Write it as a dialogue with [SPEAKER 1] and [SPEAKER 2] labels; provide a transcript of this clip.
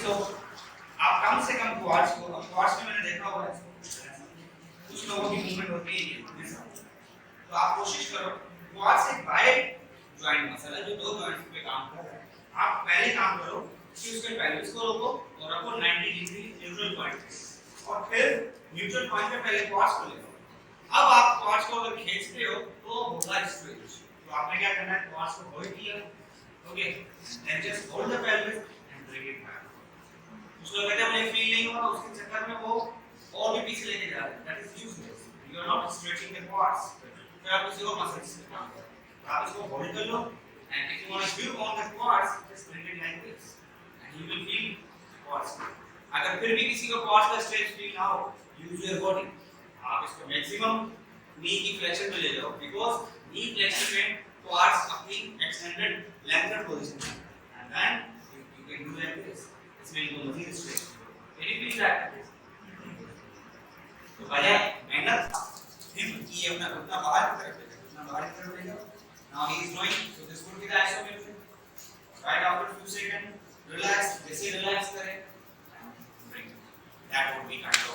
[SPEAKER 1] सो आप कम से कम क्वाड्स को, अब क्वाड्स में मैंने देखा हुआ है कुछ लोगों की मूवमेंट होती है ये सब, तो आप कोशिश करो क्वाड्स एक वाइड जॉइंट मसल है जो दो जॉइंट्स पे काम कर रहा है। आप पहले काम करो कि उसके पेल्विस को रोको और रखो 90 डिग्री न्यूट्रल पॉइंट पे और फिर न्यूट्रल पॉइंट पे पहले क्वाड्स को ले लो। अब आप क्वाड्स को अगर खींचते हो तो होगा स्ट्रेच। तो आपने क्या करना है, क्वाड्स को होल्ड किया, okay, then just hold the pelvis and bring it back. उसको कहते हैं मुझे फील नहीं हुआ, उसके चक्कर में वो और भी पीछे लेके जा रहे हैं, that is useless, you are not stretching the quads. फिर आप किसी और मसल्स पे काम करो, आप इसको होल्ड कर लो and if you want to view on the quads just bring it like this and you will feel quads. अगर फिर भी किसी को क्वाड्स का स्ट्रेच फील ना हो, यूज योर बॉडी, आप इसको मैक्सिमम नी की फ्लेक्शन में ले जाओ, बिकॉज़ नी फ्लेक्शन में क्वाड्स अपनी एक्सटेंडेड लैंग्वेज पोजीशन है and then you can do like this, इसमें इनको मजीद stretch can you please that. तो बजाय मेहनत हिप की अपना घुटना बाहर की तरफ ले जाओ, घुटना बाहर की तरफ ले जाओ। Now he is doing, so this would be the isometric, right after few seconds relax, जैसे रिलैक्स करें दैट वुड बी काइंड